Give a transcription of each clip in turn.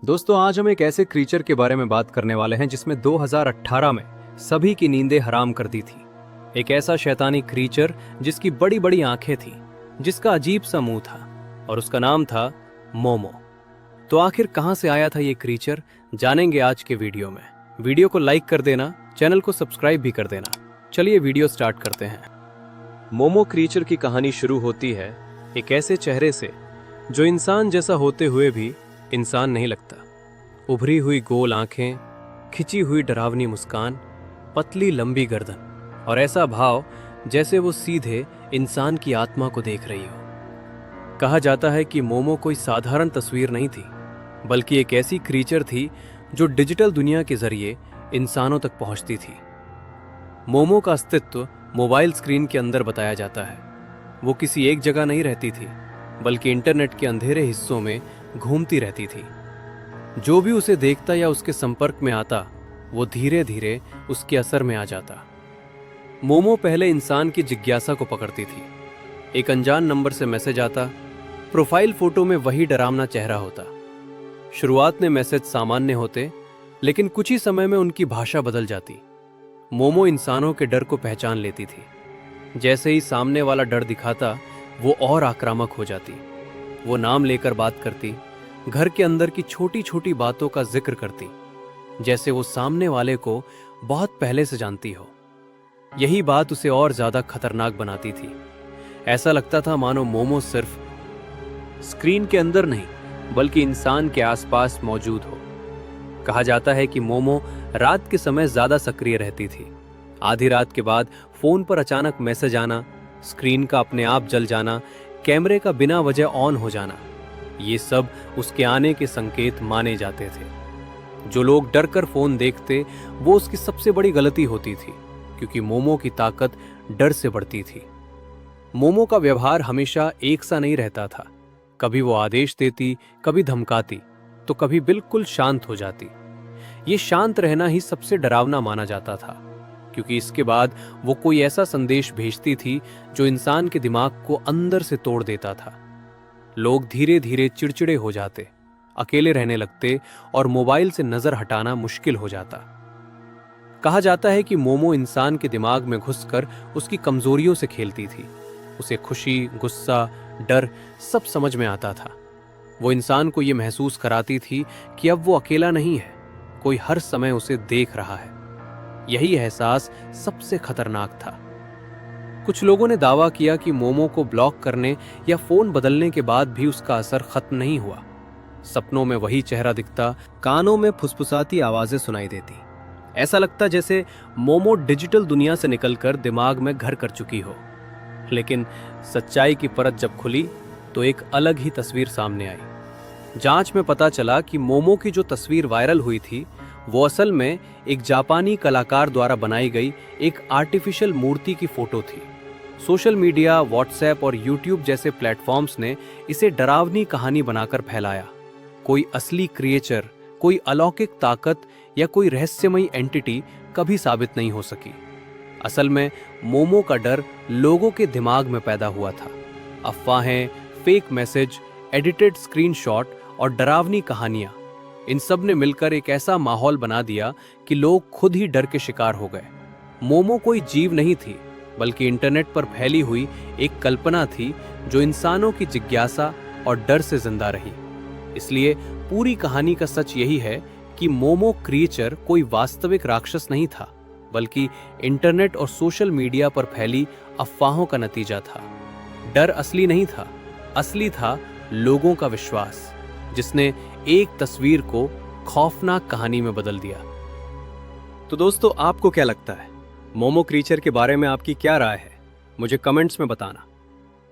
दोस्तों आज हम एक ऐसे क्रीचर के बारे में बात करने वाले हैं जिसमें 2018 में सभी की नींदें हराम कर दी थी। एक ऐसा शैतानी क्रीचर जिसकी बड़ी बड़ी आंखें थी, जिसका अजीब सा मुंह था और उसका नाम था मोमो। तो आखिर कहां से आया था ये क्रीचर, जानेंगे आज के वीडियो में। वीडियो को लाइक कर देना, चैनल को सब्सक्राइब भी कर देना। चलिए वीडियो स्टार्ट करते हैं। मोमो क्रीचर की कहानी शुरू होती है एक ऐसे चेहरे से जो इंसान जैसा होते हुए भी इंसान नहीं लगता। उभरी हुई गोल आंखें, खिंची हुई डरावनी मुस्कान, पतली लंबी गर्दन और ऐसा भाव जैसे वो सीधे इंसान की आत्मा को देख रही हो। कहा जाता है कि मोमो कोई साधारण तस्वीर नहीं थी, बल्कि एक ऐसी क्रीचर थी जो डिजिटल दुनिया के जरिए इंसानों तक पहुंचती थी। मोमो का अस्तित्व मोबाइल स्क्रीन के अंदर बताया जाता है। वो किसी एक जगह नहीं रहती थी, बल्कि इंटरनेट के अंधेरे हिस्सों में घूमती रहती थी। जो भी उसे देखता या उसके संपर्क में आता, वो धीरे धीरे उसके असर में आ जाता। मोमो पहले इंसान की जिज्ञासा को पकड़ती थी। एक अनजान नंबर से मैसेज आता, प्रोफाइल फोटो में वही डरावना चेहरा होता। शुरुआत में मैसेज सामान्य होते, लेकिन कुछ ही समय में उनकी भाषा बदल जाती। मोमो इंसानों के डर को पहचान लेती थी। जैसे ही सामने वाला डर दिखाता, वो और आक्रामक हो जाती। वो नाम लेकर बात करती, घर के अंदर की छोटी छोटी बातों का जिक्र करती, जैसे वो सामने वाले को बहुत पहले से जानती हो। यही बात उसे और ज्यादा खतरनाक बनाती थी। ऐसा लगता था मानो मोमो सिर्फ स्क्रीन के अंदर नहीं, बल्कि इंसान के आसपास मौजूद हो। कहा जाता है कि मोमो रात के समय ज्यादा सक्रिय रहती थी। आधी रात के बाद फोन पर अचानक मैसेज आना, स्क्रीन का अपने आप जल जाना, कैमरे का बिना वजह ऑन हो जाना, ये सब उसके आने के संकेत माने जाते थे। जो लोग डर कर फोन देखते, वो उसकी सबसे बड़ी गलती होती थी, क्योंकि मोमो की ताकत डर से बढ़ती थी। मोमो का व्यवहार हमेशा एक सा नहीं रहता था। कभी वो आदेश देती, कभी धमकाती, तो कभी बिल्कुल शांत हो जाती। ये शांत रहना ही सबसे डरावना माना जाता था, क्योंकि इसके बाद वो कोई ऐसा संदेश भेजती थी जो इंसान के दिमाग को अंदर से तोड़ देता था। लोग धीरे धीरे चिड़चिड़े हो जाते, अकेले रहने लगते और मोबाइल से नजर हटाना मुश्किल हो जाता। कहा जाता है कि मोमो इंसान के दिमाग में घुसकर उसकी कमजोरियों से खेलती थी। उसे खुशी, गुस्सा, डर सब समझ में आता था। वो इंसान को यह महसूस कराती थी कि अब वो अकेला नहीं है, कोई हर समय उसे देख रहा है। यही एहसास सबसे खतरनाक था। कुछ लोगों ने दावा किया कि मोमो को ब्लॉक करने या फोन बदलने के बाद भी उसका असर खत्म नहीं हुआ। सपनों में वही चेहरा दिखता, कानों में फुसफुसाती आवाजें सुनाई देती। ऐसा लगता जैसे मोमो डिजिटल दुनिया से निकलकर दिमाग में घर कर चुकी हो। लेकिन सच्चाई की परत जब खुली, तो एक अलग ही तस्वीर सामने आई। जांच में पता चला कि मोमो की जो तस्वीर वायरल हुई थी, वो असल में एक जापानी कलाकार द्वारा बनाई गई एक आर्टिफिशियल मूर्ति की फोटो थी। सोशल मीडिया, व्हाट्सएप और यूट्यूब जैसे प्लेटफॉर्म्स ने इसे डरावनी कहानी बनाकर फैलाया। कोई असली क्रिएचर, कोई अलौकिक ताकत या कोई रहस्यमयी एंटिटी कभी साबित नहीं हो सकी। असल में मोमो का डर लोगों के दिमाग में पैदा हुआ था। अफवाहें, फेक मैसेज, एडिटेड स्क्रीनशॉट और डरावनी कहानियां, इन सब ने मिलकर एक ऐसा माहौल बना दिया कि लोग खुद ही डर के शिकार हो गए। मोमो कोई जीव नहीं थी, बल्कि इंटरनेट पर फैली हुई एक कल्पना थी जो इंसानों की जिज्ञासा और डर से जिंदा रही। इसलिए पूरी कहानी का सच यही है कि मोमो क्रिएचर कोई वास्तविक राक्षस नहीं था, बल्कि इंटरनेट और सोशल मीडिया पर फैली अफवाहों का नतीजा था। डर असली नहीं था, असली था लोगों का विश्वास, जिसने एक तस्वीर को खौफनाक कहानी में बदल दिया। तो दोस्तों, आपको क्या लगता है, मोमो क्रीचर के बारे में आपकी क्या राय है? मुझे कमेंट्स में बताना।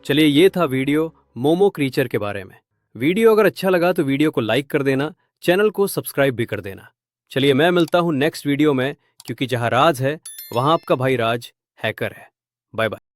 चलिए, ये था वीडियो मोमो क्रीचर के बारे में। वीडियो अगर अच्छा लगा तो वीडियो को लाइक कर देना, चैनल को सब्सक्राइब भी कर देना। चलिए, मैं मिलता हूं नेक्स्ट वीडियो में, क्योंकि जहां राज है वहां आपका भाई राज हैकर है। Bye bye.